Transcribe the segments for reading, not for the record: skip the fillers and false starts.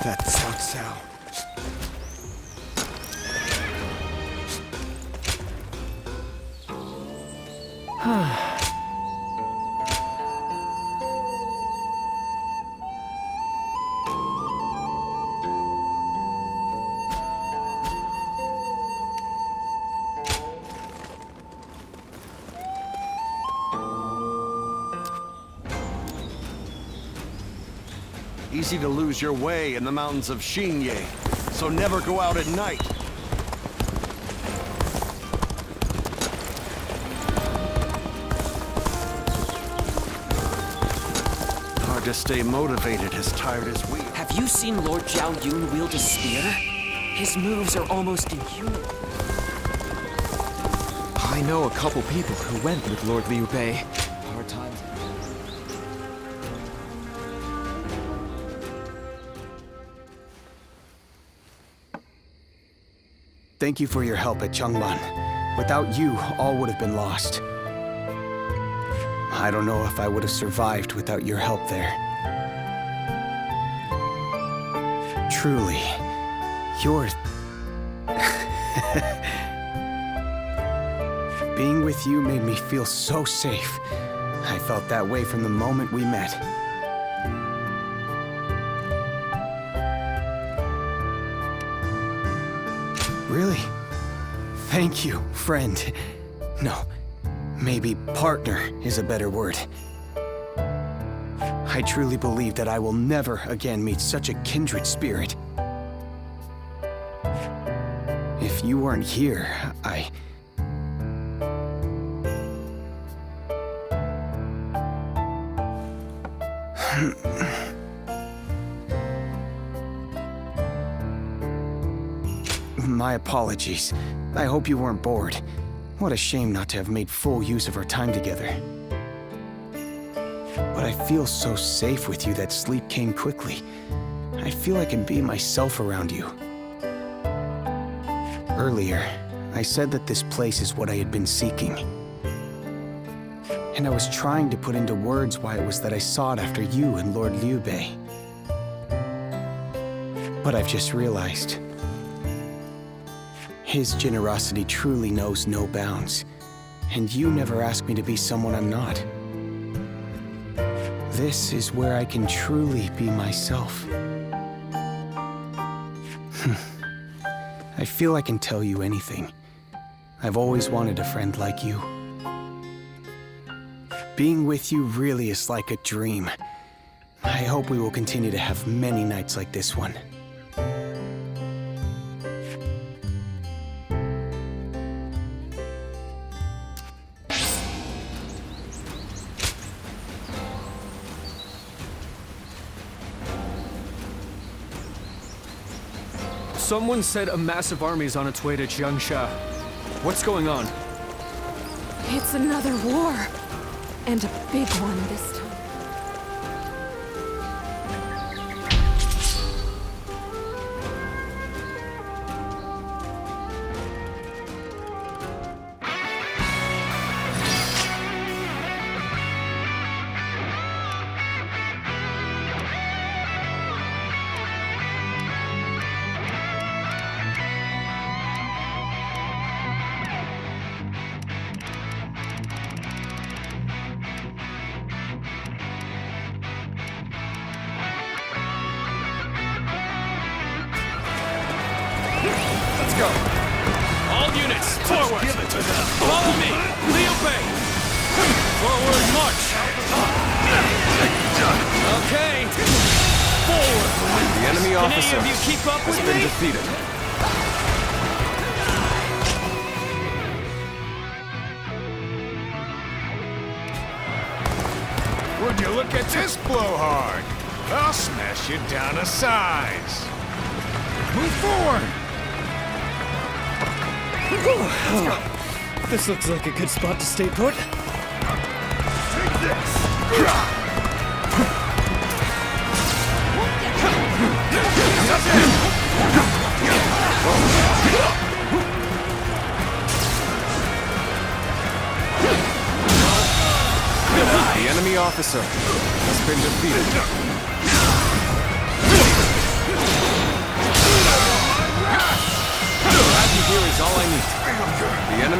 That's not Sal. Easy to lose your way in the mountains of Xinye, so never go out at night. Hard to stay motivated as tired as we are. Have you seen Lord Zhao Yun wield a spear? His moves are almost inhuman. I know a couple people who went with Lord Liu Bei. Hard times. Thank you for your help at Changban. Without you, all would have been lost. I don't know if I would have survived without your help there. Truly, you're... Being with you made me feel so safe. I felt that way from the moment we met. Really? Thank you, friend. No, maybe partner is a better word. I truly believe that I will never again meet such a kindred spirit. If you weren't here, My apologies. I hope you weren't bored. What a shame not to have made full use of our time together. But I feel so safe with you that sleep came quickly. I feel I can be myself around you. Earlier, I said that this place is what I had been seeking. And I was trying to put into words why it was that I sought after you and Lord Liu Bei. But I've just realized... his generosity truly knows no bounds, and you never asked me to be someone I'm not. This is where I can truly be myself. I feel I can tell you anything. I've always wanted a friend like you. Being with you really is like a dream. I hope we will continue to have many nights like this one. Someone said a massive army is on its way to Jiangsha. What's going on? It's another war. And a big one this time. Let's go. All units, forward. Give it to them. Follow me. Liu Bei. Forward march. Okay. Forward. The enemy Can officer any of you keep up has with been me? defeated. Would you look at this blowhard? I'll smash you down to size. Move forward! This looks like a good spot to stay put. Take this! The enemy officer has been defeated.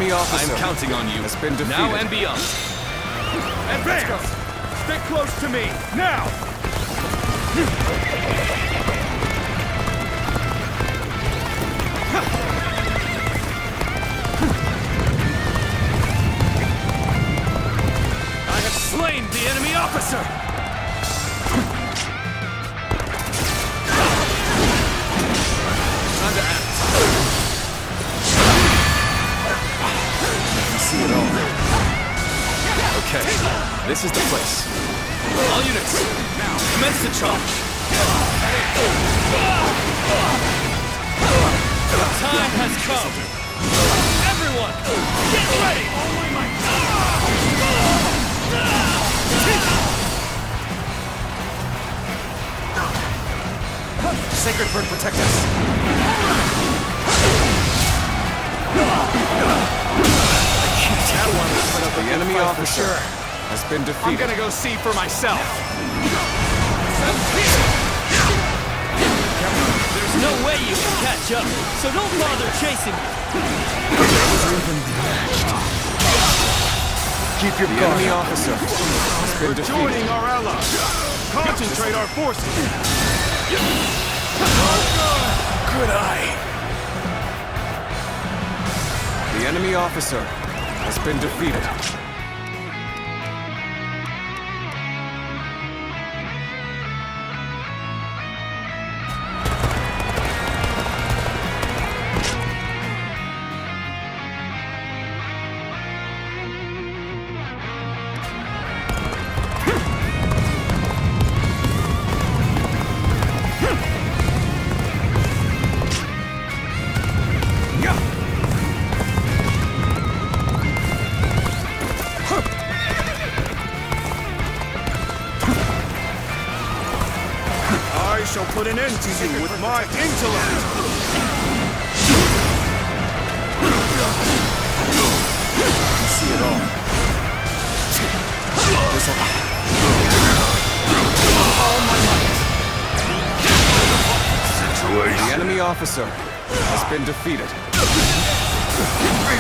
enemy officer I'm counting on you. has been defeated. Now and beyond. Advance! Stick close to me, now! I have slain the enemy officer! Time to act. I see it all. Okay, this is the place. All units, now commence the charge. The time has come. Everyone, get ready! Sacred Bird, protect us. The enemy officer has been I'm defeated. gonna go see for myself. There's no way you can catch up, so don't bother chasing me. Keep your guard. The enemy officer has been defeated. Joining our allies! Concentrate our forces! Good eye. The enemy officer has been defeated. I shall put an end to you with my intellect! I see it all. The enemy officer has been defeated.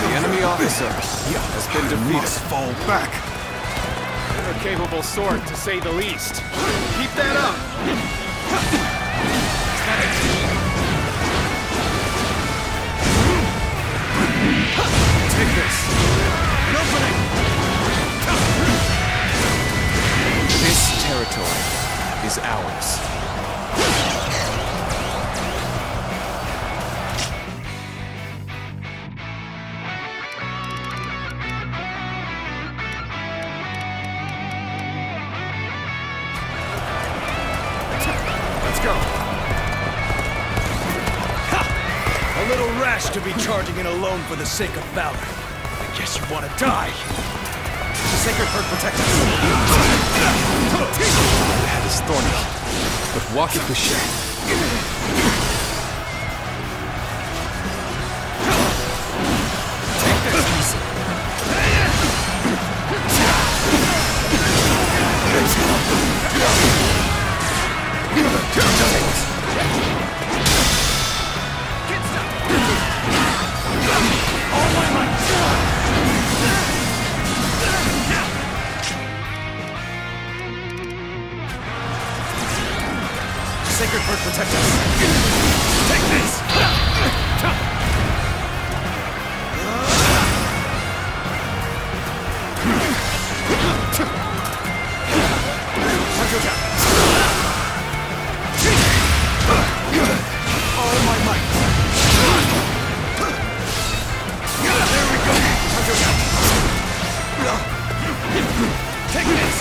The enemy officer has been defeated. Must fall back! A capable sword, to say the least. Keep that up! Take this. Opening! This territory is ours. Let's go! A little rash to be charging in alone for the sake of valor. I guess you want to die. The Sacred Bird protect us. The path is thorny, but walketh with shame. Sacred Bird protect us. Take this! All my might. There we go. Take this!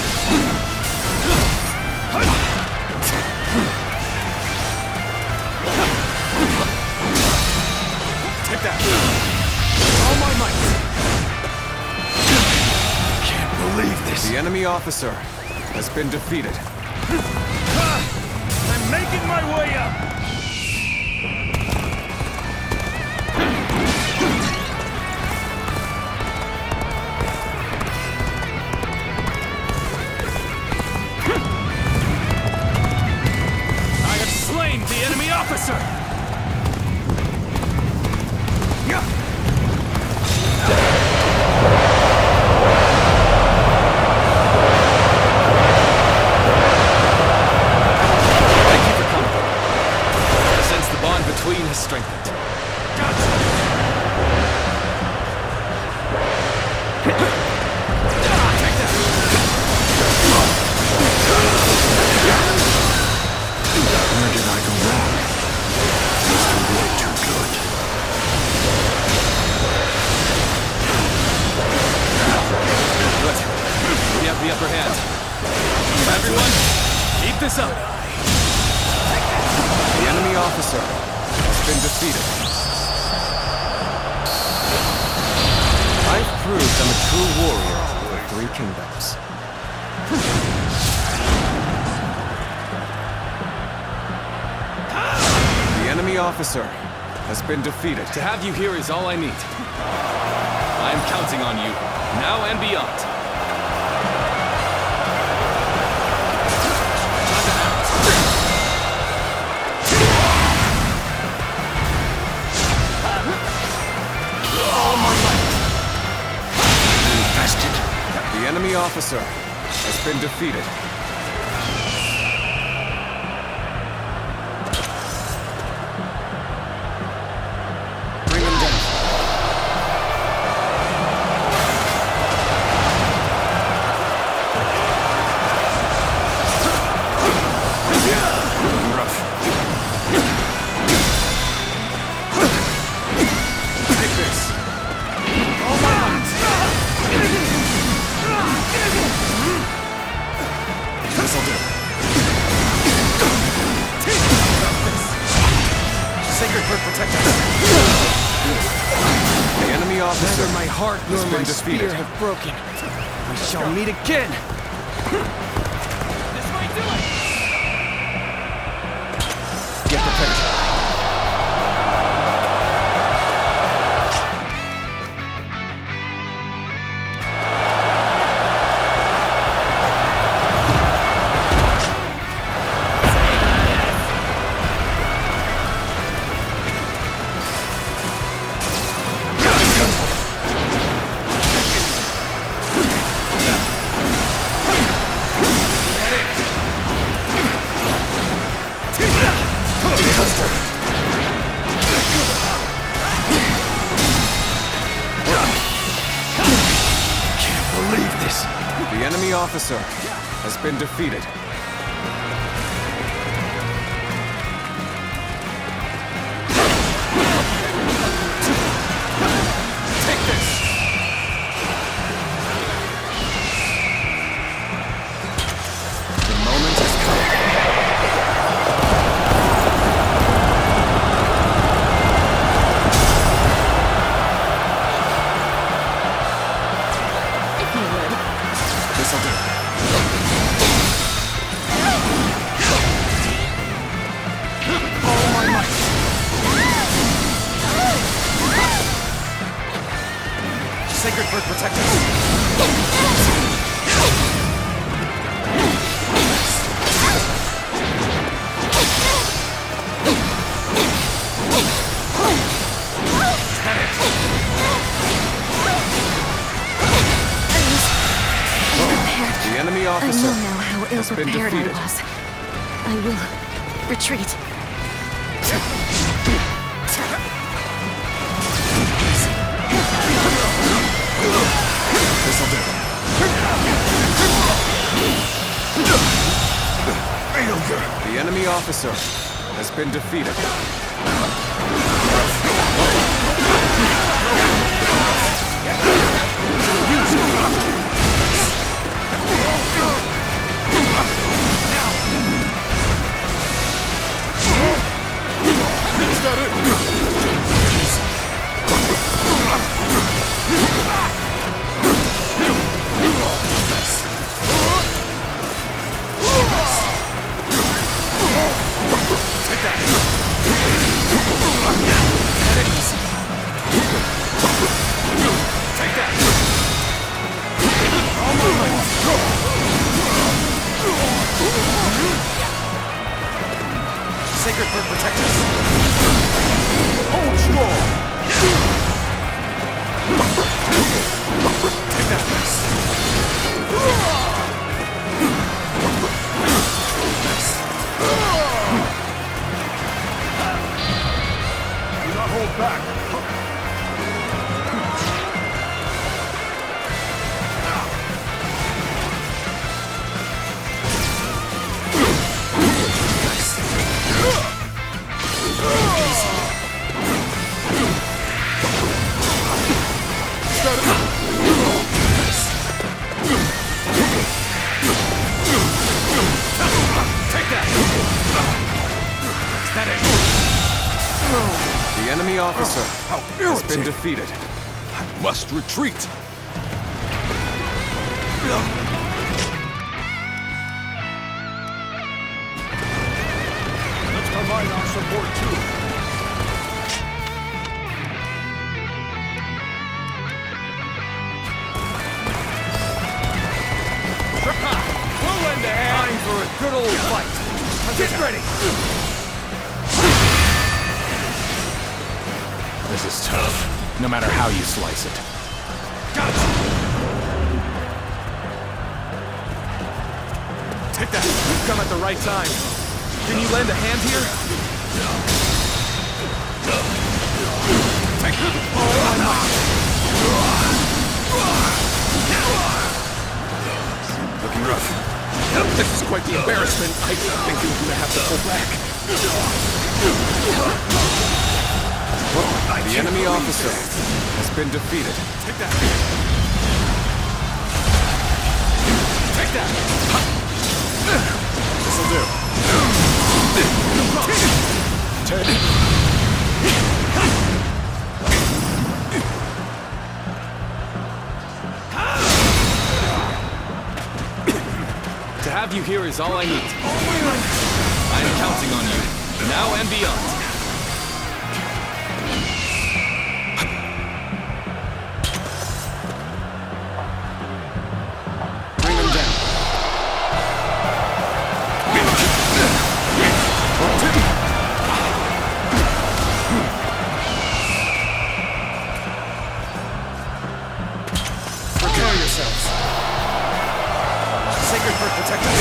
Take that! All my might! Can't believe this! The enemy officer has been defeated. I'm making my way up! I have slain the enemy officer! spleen has strengthened. Where did I go wrong? This don't look too good. Good. We have the upper hand. Everyone, keep this up. The enemy officer has been defeated. I've proved I'm a true warrior of the Three Kingdoms. The enemy officer has been defeated. To have you here is all I need. I am counting on you, now and beyond. The enemy officer has been defeated. Bring him down. Rough. Take this. All my might. This'll do. Sacred Bird, protect us. The enemy officer Neither my heart nor has my been defeated. spear have broken. We shall meet again. This might do it! Get prepared. The enemy officer has been defeated. Take this! The moment has come. If you would. This'll do. All my might. Sacred Bird, protect us. The enemy I officer know now how has been ill-prepared I defeated. was. I will retreat. This'll do. The enemy officer has been defeated. Sacred Bird, protect us. Hold strong. Take that back! The enemy officer How has been irritating! defeated. I must retreat! Let's provide our support too. We'll lend a hand. Time for a good old fight. Get ready! This is tough, no matter how you slice it. Gotcha! Take that! You've come at the right time. Can you lend a hand here? Take all I might. Looking rough. This is quite the embarrassment. I think you're gonna have to pull back. The enemy officer has been defeated. Take that! Take that! This'll do. To have you here is all I need. I am counting on you, now and beyond. Bring them down. Prepare yourselves. Sacred Bird protect us.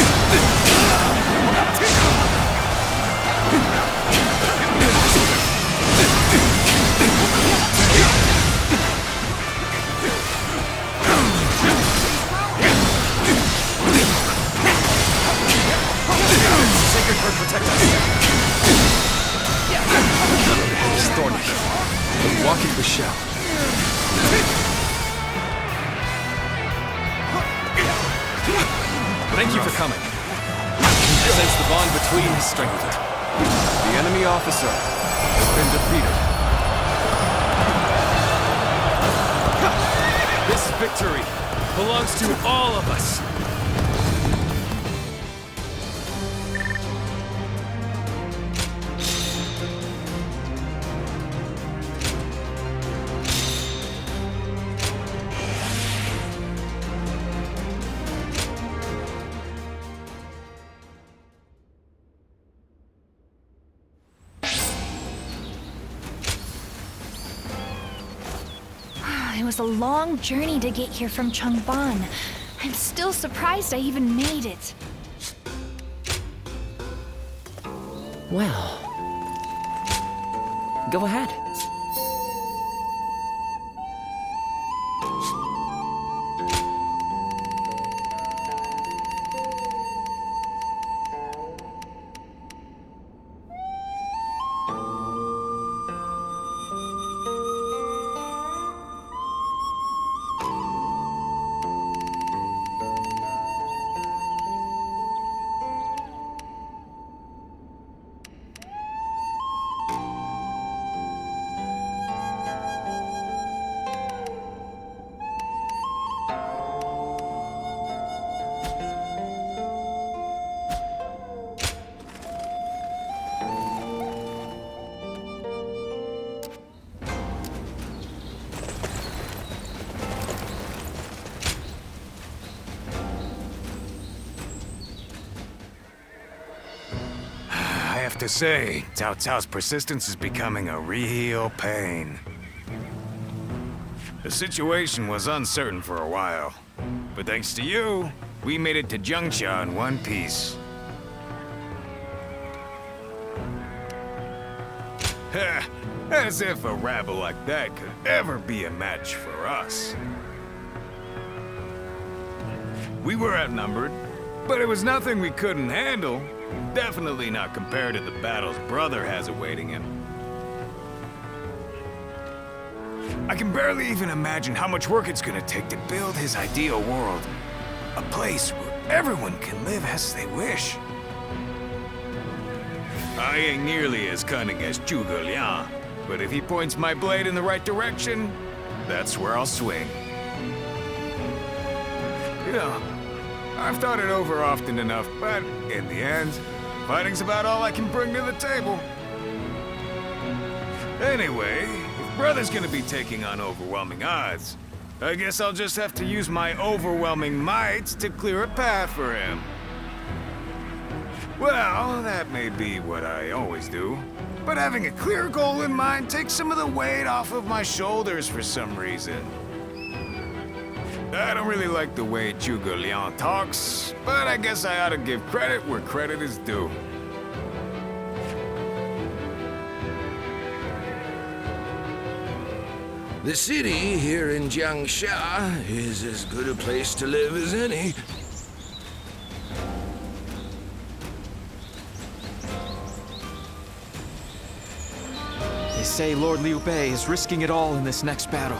Sacred Bird protect us. Stormy. Walking the shell. Thank you for coming. I sense the bond between us strengthened. The enemy officer has been defeated. This victory belongs to all of us. It was a long journey to get here from Changban. I'm still surprised I even made it. Well, go ahead. I have to say, Cao Cao's persistence is becoming a real pain. The situation was uncertain for a while, but thanks to you, we made it to Zhengsha in one piece. As if a rabble like that could ever be a match for us. We were outnumbered, but it was nothing we couldn't handle. Definitely not compared to the battles Brother has awaiting him. I can barely even imagine how much work it's gonna take to build his ideal world. A place where everyone can live as they wish. I ain't nearly as cunning as Zhuge Liang, but if he points my blade in the right direction, that's where I'll swing. You know, I've thought it over often enough, but in the end, fighting's about all I can bring to the table. Anyway, if Brother's gonna be taking on overwhelming odds, I guess I'll just have to use my overwhelming might to clear a path for him. Well, that may be what I always do, but having a clear goal in mind takes some of the weight off of my shoulders for some reason. I don't really like the way Zhuge Liang talks, but I guess I ought to give credit where credit is due. The city here in Jiangsha is as good a place to live as any. They say Lord Liu Bei is risking it all in this next battle.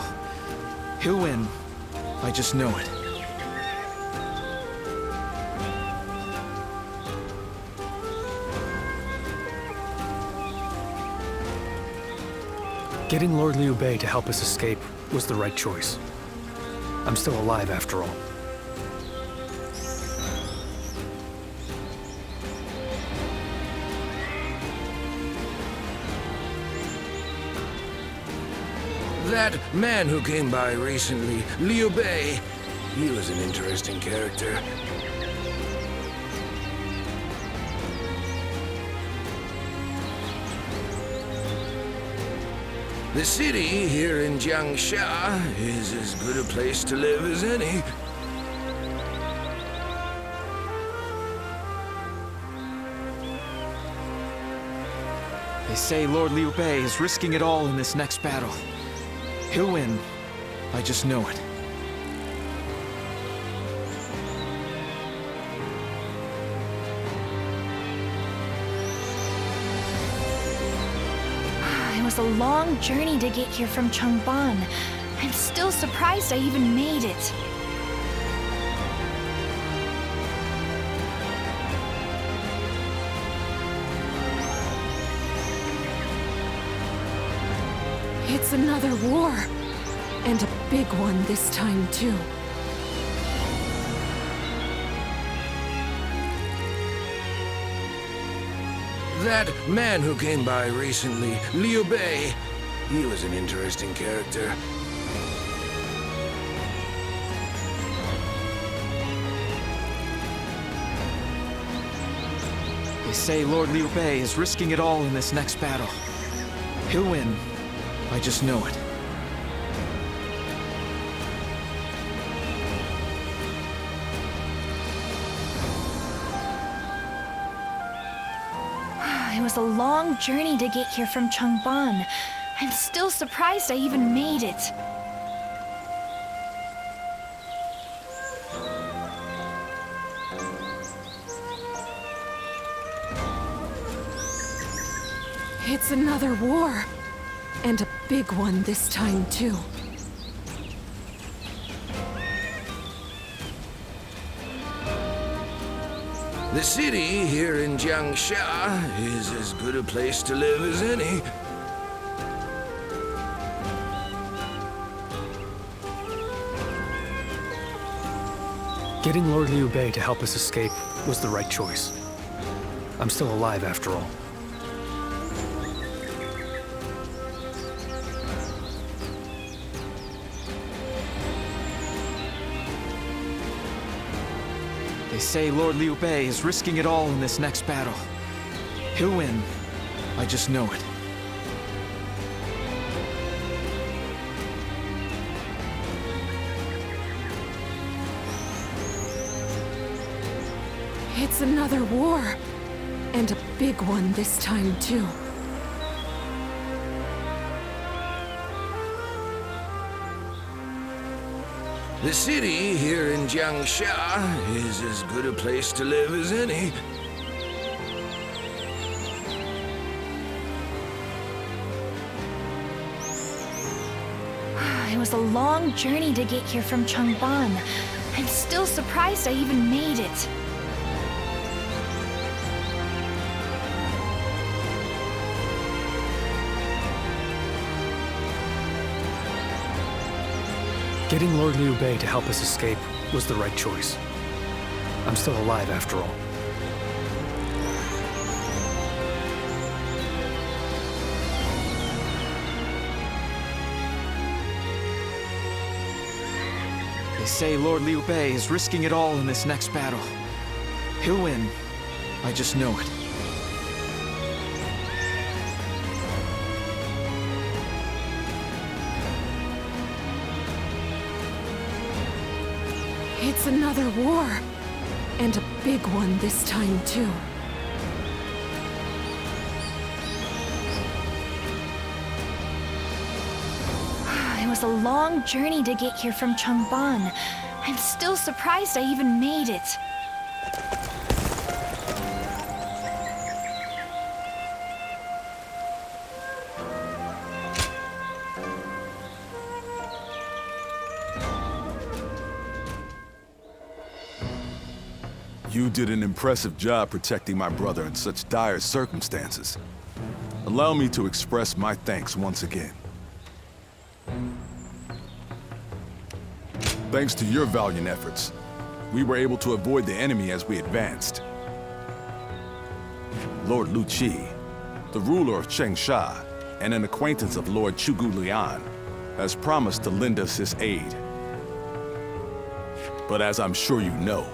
He'll win. I just know it. Getting Lord Liu Bei to help us escape was the right choice. I'm still alive after all. That man who came by recently, Liu Bei, he was an interesting character. The city here in Jiangsha is as good a place to live as any. They say Lord Liu Bei is risking it all in this next battle. He'll win. I just know it. It was a long journey to get here from Changban. I'm still surprised I even made it. It's another war. And a big one this time, too. That man who came by recently, Liu Bei, he was an interesting character. They say Lord Liu Bei is risking it all in this next battle. He'll win. I just know it. It was a long journey to get here from Changban. I'm still surprised I even made it. It's another war. And a big one this time, too. The city here in Jiangsha is as good a place to live as any. Getting Lord Liu Bei to help us escape was the right choice. I'm still alive after all. They say Lord Liu Bei is risking it all in this next battle. He'll win. I just know it. It's another war. And a big one this time, too. The city here in Jiangsha is as good a place to live as any. It was a long journey to get here from Changban. I'm still surprised I even made it. Getting Lord Liu Bei to help us escape was the right choice. I'm still alive after all. They say Lord Liu Bei is risking it all in this next battle. He'll win. I just know it. It's another war. And a big one this time, too. It was a long journey to get here from Changban. I'm still surprised I even made it. You did an impressive job protecting my brother in such dire circumstances. Allow me to express my thanks once again. Thanks to your valiant efforts, we were able to avoid the enemy as we advanced. Lord Lu Qi, the ruler of Chengsha, and an acquaintance of Lord Chugu Lian, has promised to lend us his aid. But as I'm sure you know,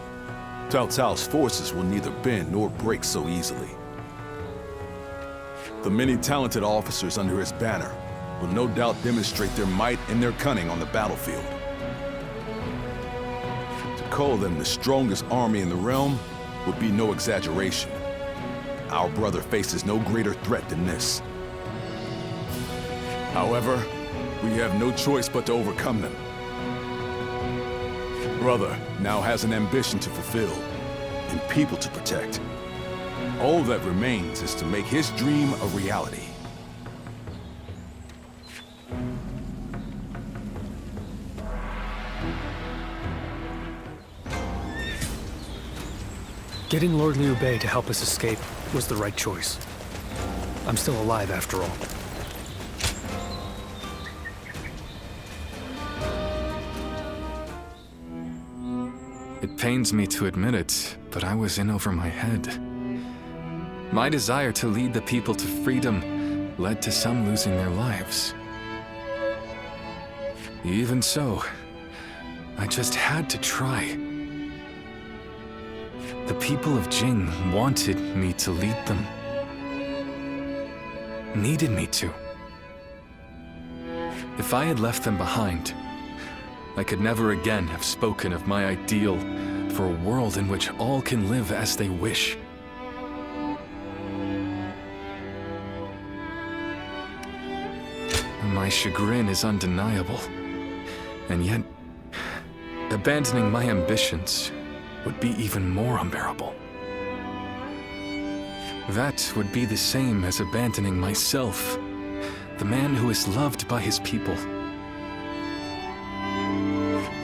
Cao Cao's forces will neither bend nor break so easily. The many talented officers under his banner will no doubt demonstrate their might and their cunning on the battlefield. To call them the strongest army in the realm would be no exaggeration. Our brother faces no greater threat than this. However, we have no choice but to overcome them. Brother now has an ambition to fulfill, and people to protect. All that remains is to make his dream a reality. Getting Lord Liu Bei to help us escape was the right choice. I'm still alive after all. It pains me to admit it, but I was in over my head. My desire to lead the people to freedom led to some losing their lives. Even so, I just had to try. The people of Jing wanted me to lead them. Needed me to. If I had left them behind, I could never again have spoken of my ideal for a world in which all can live as they wish. My chagrin is undeniable, and yet, abandoning my ambitions would be even more unbearable. That would be the same as abandoning myself, the man who is loved by his people.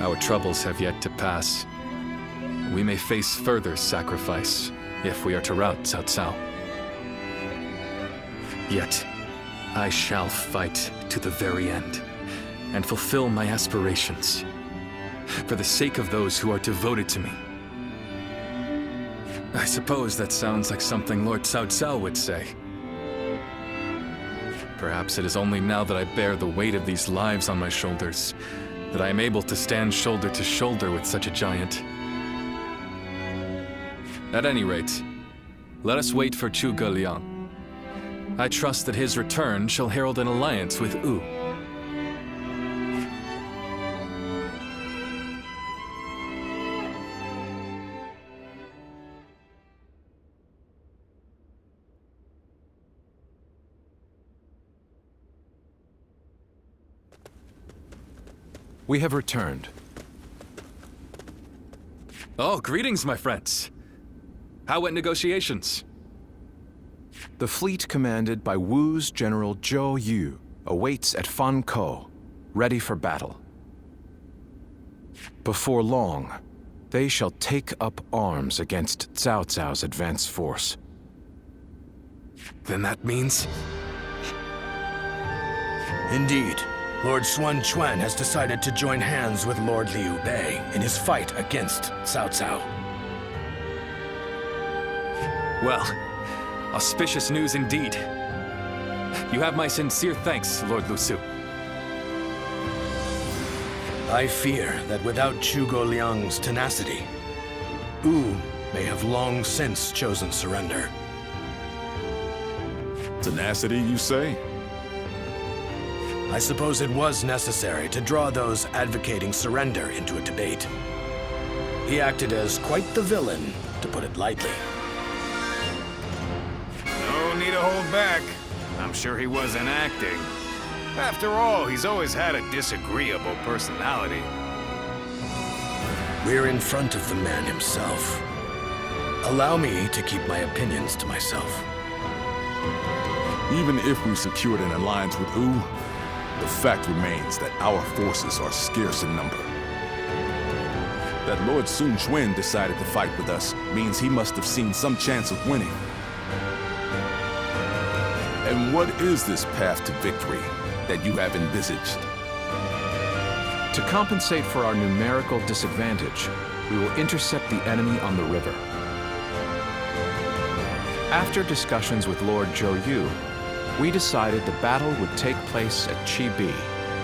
Our troubles have yet to pass. We may face further sacrifice if we are to rout Cao Cao. Yet, I shall fight to the very end and fulfill my aspirations for the sake of those who are devoted to me. I suppose that sounds like something Lord Cao Cao would say. Perhaps it is only now that I bear the weight of these lives on my shoulders that I am able to stand shoulder to shoulder with such a giant. At any rate, let us wait for Zhuge Liang. I trust that his return shall herald an alliance with Wu. We have returned. Oh, greetings, my friends. How went negotiations? The fleet commanded by Wu's General Zhou Yu awaits at Fan Ko, ready for battle. Before long, they shall take up arms against Cao Cao's advance force. Then that means... Indeed, Lord Xuan Chuan has decided to join hands with Lord Liu Bei in his fight against Cao Cao. Well, auspicious news indeed. You have my sincere thanks, Lord Lu Su. I fear that without Zhuge Liang's tenacity, Wu may have long since chosen surrender. Tenacity, you say? I suppose it was necessary to draw those advocating surrender into a debate. He acted as quite the villain, to put it lightly. No need to hold back. I'm sure he wasn't acting. After all, he's always had a disagreeable personality. We're in front of the man himself. Allow me to keep my opinions to myself. Even if we secured an alliance with Wu, the fact remains that our forces are scarce in number. That Lord Sun Quan decided to fight with us means he must have seen some chance of winning. And what is this path to victory that you have envisaged? To compensate for our numerical disadvantage, we will intercept the enemy on the river. After discussions with Lord Zhou Yu, we decided the battle would take place at Chibi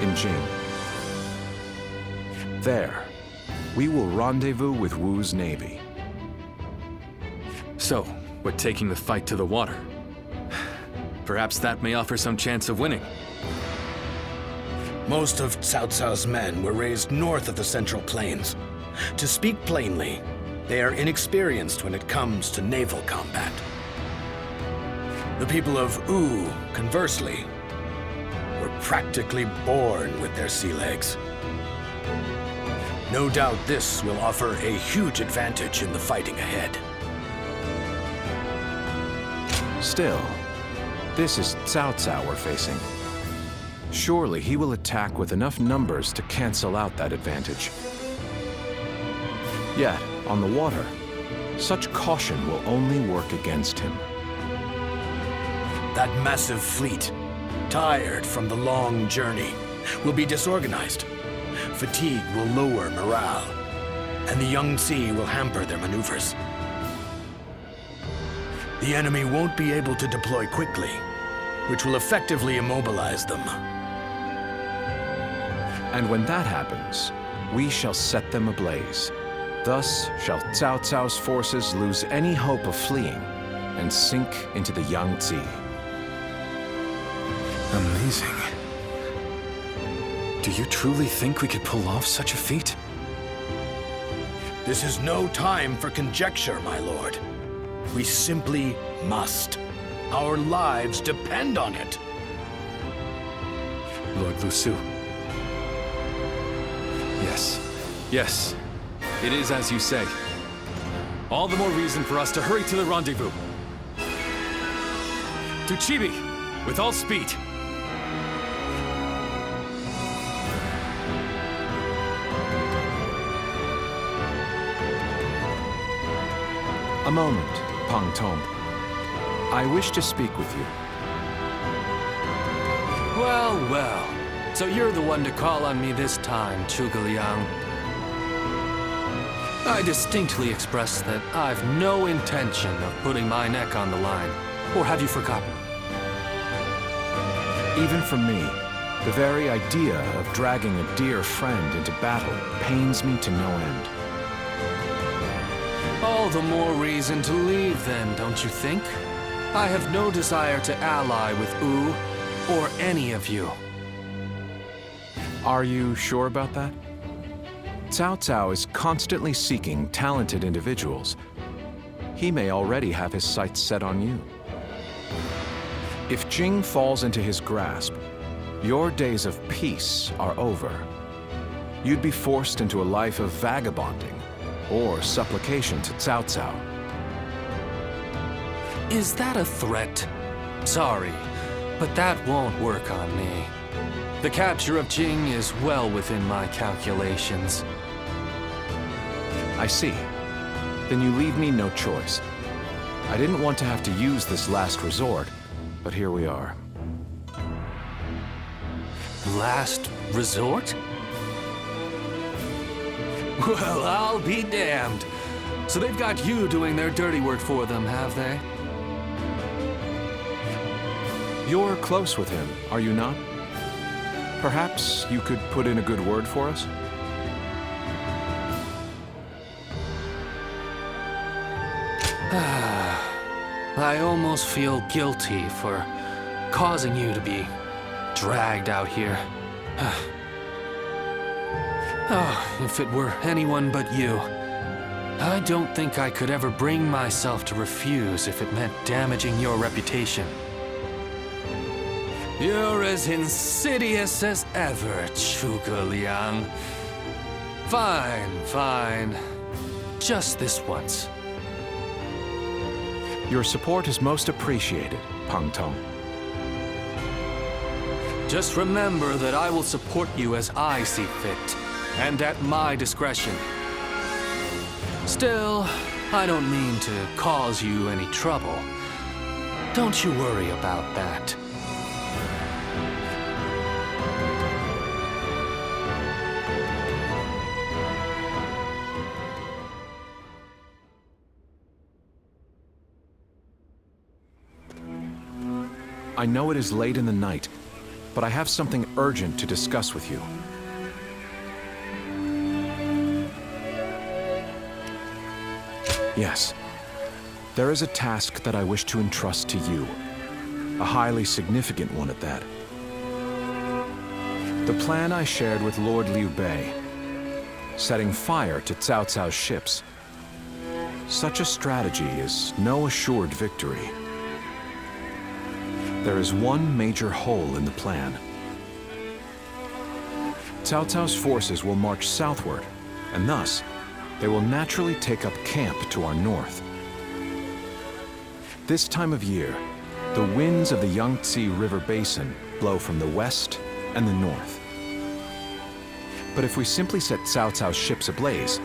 in Jing. There, we will rendezvous with Wu's navy. So, we're taking the fight to the water. Perhaps that may offer some chance of winning. Most of Cao Cao's men were raised north of the Central Plains. To speak plainly, they are inexperienced when it comes to naval combat. The people of Wu, conversely, were practically born with their sea legs. No doubt this will offer a huge advantage in the fighting ahead. Still, this is Cao Cao we're facing. Surely he will attack with enough numbers to cancel out that advantage. Yet, on the water, such caution will only work against him. That massive fleet, tired from the long journey, will be disorganized. Fatigue will lower morale, and the Yangtze will hamper their maneuvers. The enemy won't be able to deploy quickly, which will effectively immobilize them. And when that happens, we shall set them ablaze. Thus shall Cao Cao's forces lose any hope of fleeing and sink into the Yangtze. Amazing. Do you truly think we could pull off such a feat? This is no time for conjecture, my lord. We simply must. Our lives depend on it. Lord Lu Su. Yes. It is as you say. All the more reason for us to hurry to the rendezvous. To Chibi, with all speed. A moment, Pang Tong. I wish to speak with you. Well. So you're the one to call on me this time, Zhuge Liang. I distinctly expressed that I've no intention of putting my neck on the line. Or have you forgotten? Even for me, the very idea of dragging a dear friend into battle pains me to no end. All the more reason to leave then, don't you think? I have no desire to ally with Wu or any of you. Are you sure about that? Cao Cao is constantly seeking talented individuals. He may already have his sights set on you. If Jing falls into his grasp, your days of peace are over. You'd be forced into a life of vagabonding or supplication to Cao Cao. Is that a threat? Sorry, but that won't work on me. The capture of Jing is well within my calculations. I see. Then you leave me no choice. I didn't want to have to use this last resort, but here we are. Last resort? Well, I'll be damned. So they've got you doing their dirty work for them, have they? You're close with him, are you not? Perhaps you could put in a good word for us? I almost feel guilty for causing you to be dragged out here. Oh, if it were anyone but you. I don't think I could ever bring myself to refuse if it meant damaging your reputation. You're as insidious as ever, Zhuge Liang. Fine, fine. Just this once. Your support is most appreciated, Pang Tong. Just remember that I will support you as I see fit, and at my discretion. Still, I don't mean to cause you any trouble. Don't you worry about that. I know it is late in the night, but I have something urgent to discuss with you. Yes. There is a task that I wish to entrust to you. A highly significant one at that. The plan I shared with Lord Liu Bei, setting fire to Cao Cao's ships. Such a strategy is no assured victory. There is one major hole in the plan. Cao Cao's forces will march southward, and thus, they will naturally take up camp to our north. This time of year, the winds of the Yangtze River Basin blow from the west and the north. But if we simply set Cao Cao's ships ablaze,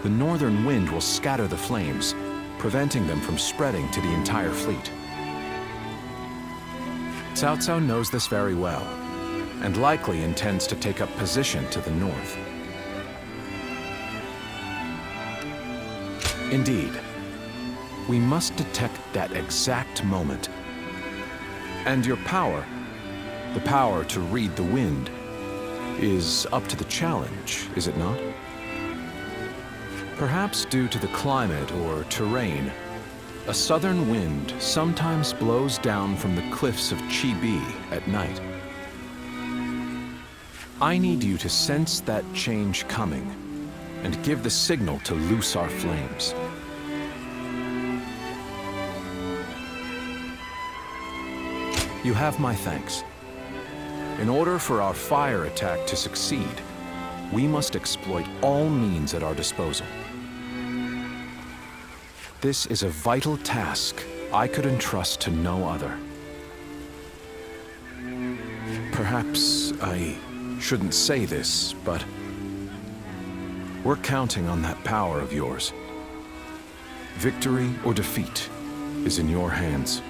the northern wind will scatter the flames, preventing them from spreading to the entire fleet. Cao Cao knows this very well, and likely intends to take up position to the north. Indeed, we must detect that exact moment. And your power, the power to read the wind, is up to the challenge, is it not? Perhaps due to the climate or terrain, a southern wind sometimes blows down from the cliffs of Chibi at night. I need you to sense that change coming and give the signal to loose our flames. You have my thanks. In order for our fire attack to succeed, we must exploit all means at our disposal. This is a vital task I could entrust to no other. Perhaps I shouldn't say this, but we're counting on that power of yours. Victory or defeat is in your hands.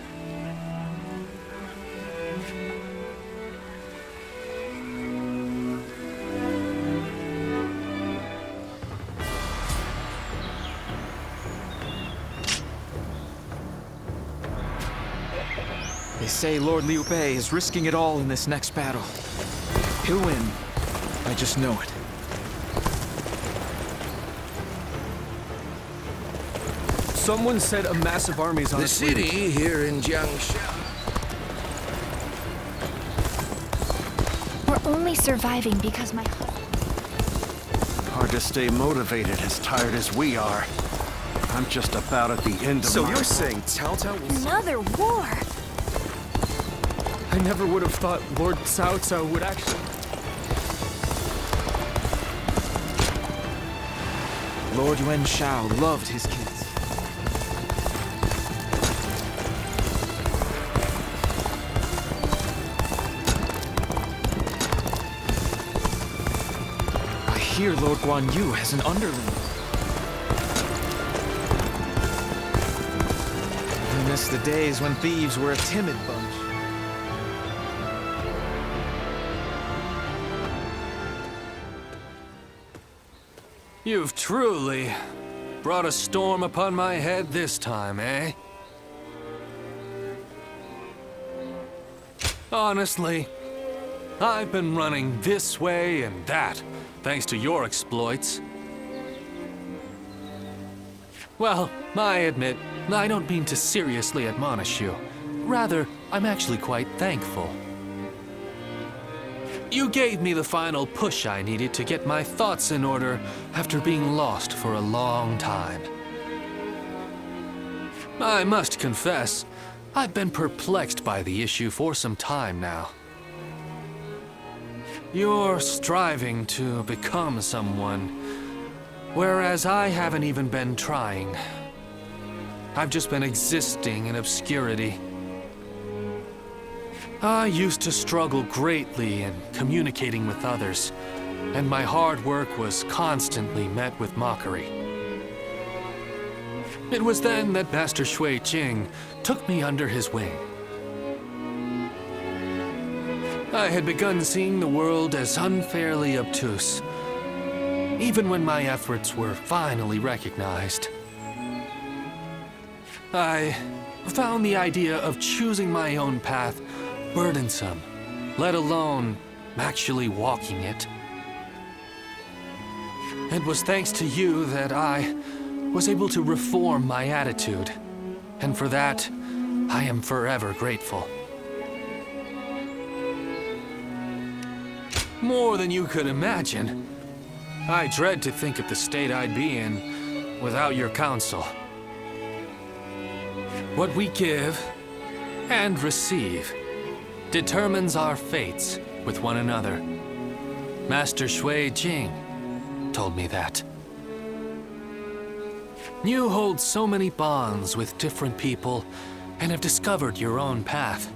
They say Lord Liu Bei is risking it all in this next battle. He'll win. I just know it. Someone said a massive army's on the city here in Jiangxia. We're only surviving because my Hard to stay motivated as tired as we are. I'm just about at the end of So my... you're saying Cao Cao will... Another war! I never would have thought Lord Cao Cao would actually... Lord Yuan Shao loved his kids. I hear Lord Guan Yu has an underling. I miss the days when thieves were a timid bunch. You've truly brought a storm upon my head this time, eh? Honestly, I've been running this way and that, thanks to your exploits. Well, I admit, I don't mean to seriously admonish you. Rather, I'm actually quite thankful. You gave me the final push I needed to get my thoughts in order after being lost for a long time. I must confess, I've been perplexed by the issue for some time now. You're striving to become someone, whereas I haven't even been trying. I've just been existing in obscurity. I used to struggle greatly in communicating with others, and my hard work was constantly met with mockery. It was then that Master Shui Jing took me under his wing. I had begun seeing the world as unfairly obtuse, even when my efforts were finally recognized. I found the idea of choosing my own path burdensome, let alone actually walking it. It was thanks to you that I was able to reform my attitude, and for that, I am forever grateful. More than you could imagine. I dread to think of the state I'd be in without your counsel. What we give and receive determines our fates with one another. Master Shui Jing told me that. You hold so many bonds with different people and have discovered your own path.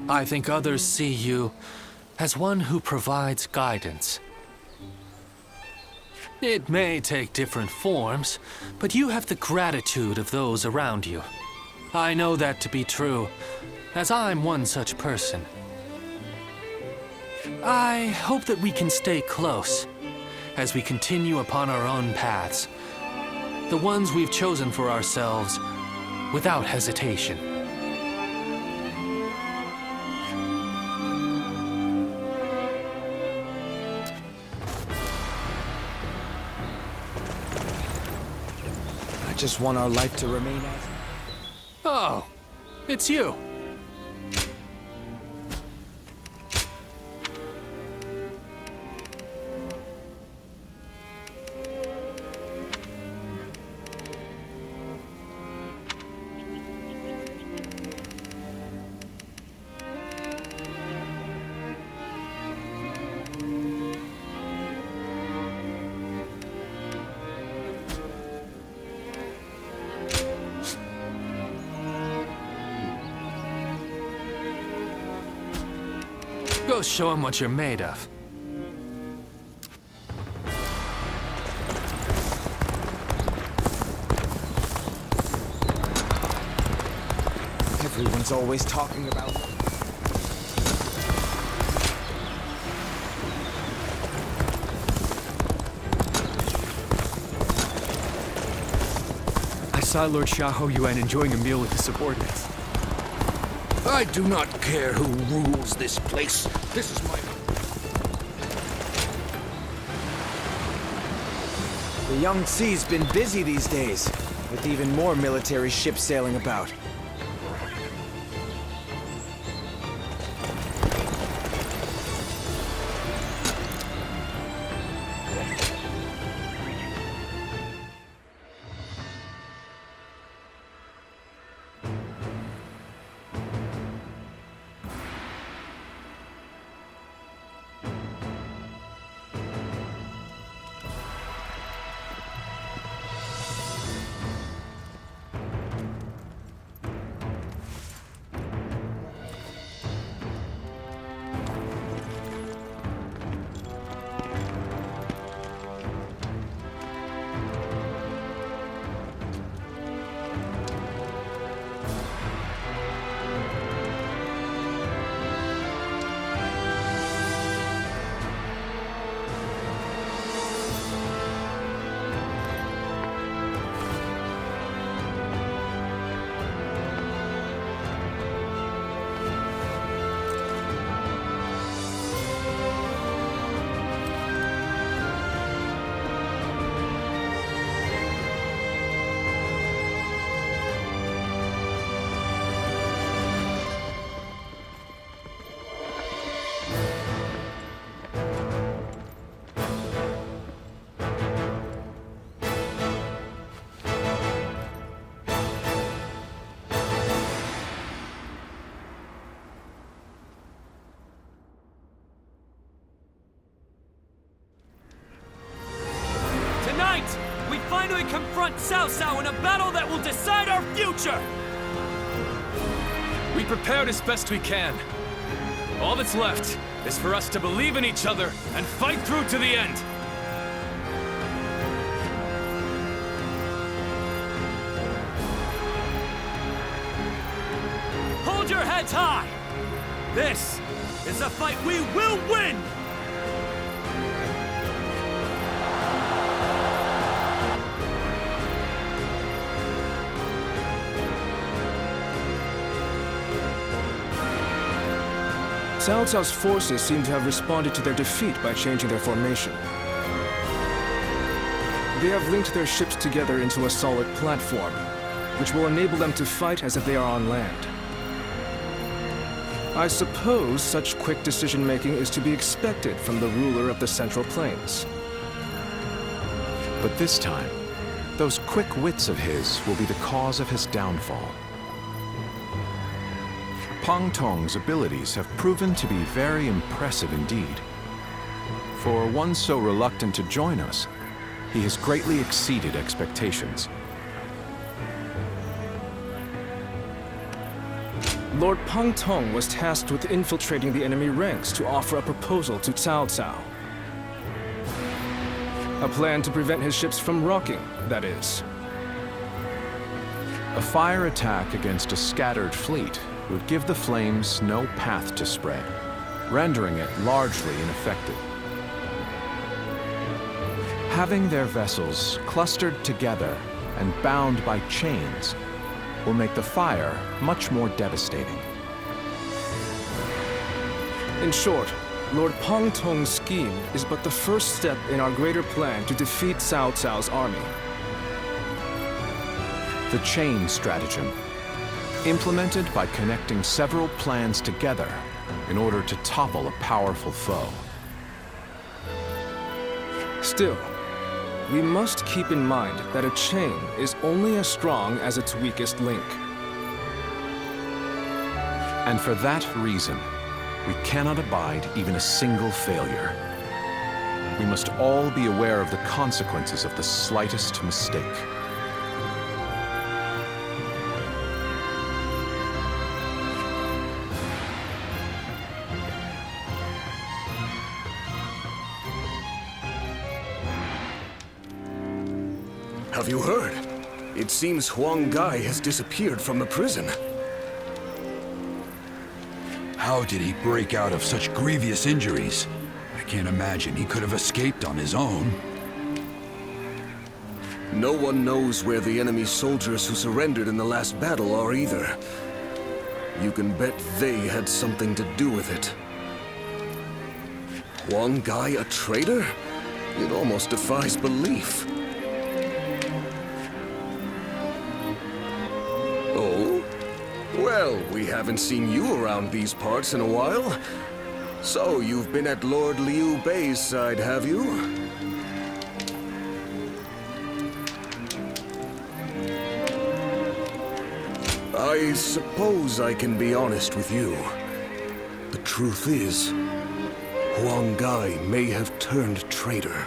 I think others see you as one who provides guidance. It may take different forms, but you have the gratitude of those around you. I know that to be true, as I'm one such person. I hope that we can stay close as we continue upon our own paths, the ones we've chosen for ourselves without hesitation. I just want our life to remain as... Oh, it's you. Go show him what you're made of. Everyone's always talking about... I saw Lord Xiahou Yuan enjoying a meal with his subordinates. I do not care who rules this place. This is my... The Yangtze's been busy these days, with even more military ships sailing about. finally confront Cao Cao in a battle that will decide our future! We prepared as best we can. All that's left is for us to believe in each other and fight through to the end. Hold your heads high! This is a fight we will win! Cao Cao's forces seem to have responded to their defeat by changing their formation. They have linked their ships together into a solid platform, which will enable them to fight as if they are on land. I suppose such quick decision-making is to be expected from the ruler of the Central Plains. But this time, those quick wits of his will be the cause of his downfall. Pang Tong's abilities have proven to be very impressive indeed. For one so reluctant to join us, he has greatly exceeded expectations. Lord Pang Tong was tasked with infiltrating the enemy ranks to offer a proposal to Cao Cao. A plan to prevent his ships from rocking, that is. A fire attack against a scattered fleet would give the flames no path to spread, rendering it largely ineffective. Having their vessels clustered together and bound by chains will make the fire much more devastating. In short, Lord Pang Tong's scheme is but the first step in our greater plan to defeat Cao Cao's army. The chain stratagem, implemented by connecting several plans together in order to topple a powerful foe. Still, we must keep in mind that a chain is only as strong as its weakest link. And for that reason, we cannot abide even a single failure. We must all be aware of the consequences of the slightest mistake. Have you heard? It seems Huang Gai has disappeared from the prison. How did he break out of such grievous injuries? I can't imagine he could have escaped on his own. No one knows where the enemy soldiers who surrendered in the last battle are either. You can bet they had something to do with it. Huang Gai a traitor? It almost defies belief. Oh? Well, we haven't seen you around these parts in a while. So, you've been at Lord Liu Bei's side, have you? I suppose I can be honest with you. The truth is, Huang Gai may have turned traitor.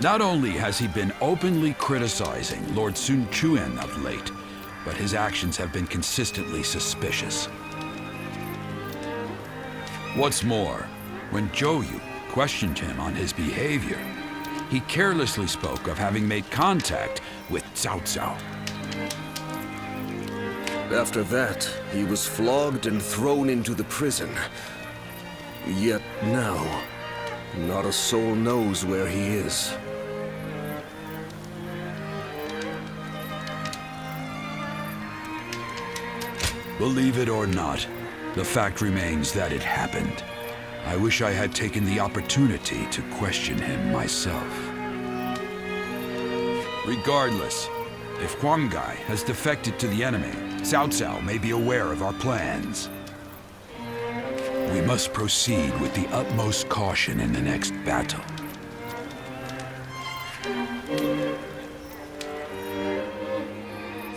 Not only has he been openly criticizing Lord Sun Quan of late, but his actions have been consistently suspicious. What's more, when Zhou Yu questioned him on his behavior, he carelessly spoke of having made contact with Cao Cao. After that, he was flogged and thrown into the prison. Yet now, not a soul knows where he is. Believe it or not, the fact remains that it happened. I wish I had taken the opportunity to question him myself. Regardless, if Huang Gai has defected to the enemy, Cao Cao may be aware of our plans. We must proceed with the utmost caution in the next battle.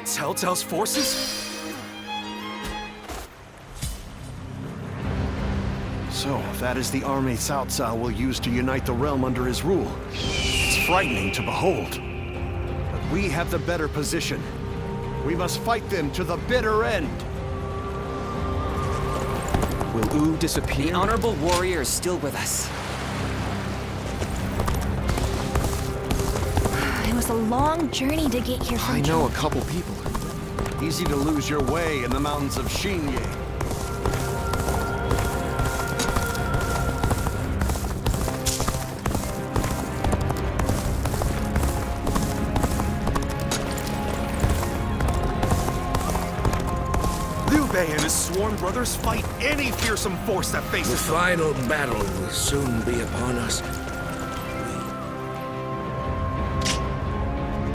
Cao Cao's forces? So, that is the army Cao Cao will use to unite the realm under his rule. It's frightening to behold. But we have the better position. We must fight them to the bitter end. Will Wu disappear? The honorable warrior is still with us. It was a long journey to get here from I know a couple people. Easy to lose your way in the mountains of Xinye. Liu Bei and his sworn brothers fight any fearsome force that faces The final battle will soon be upon us.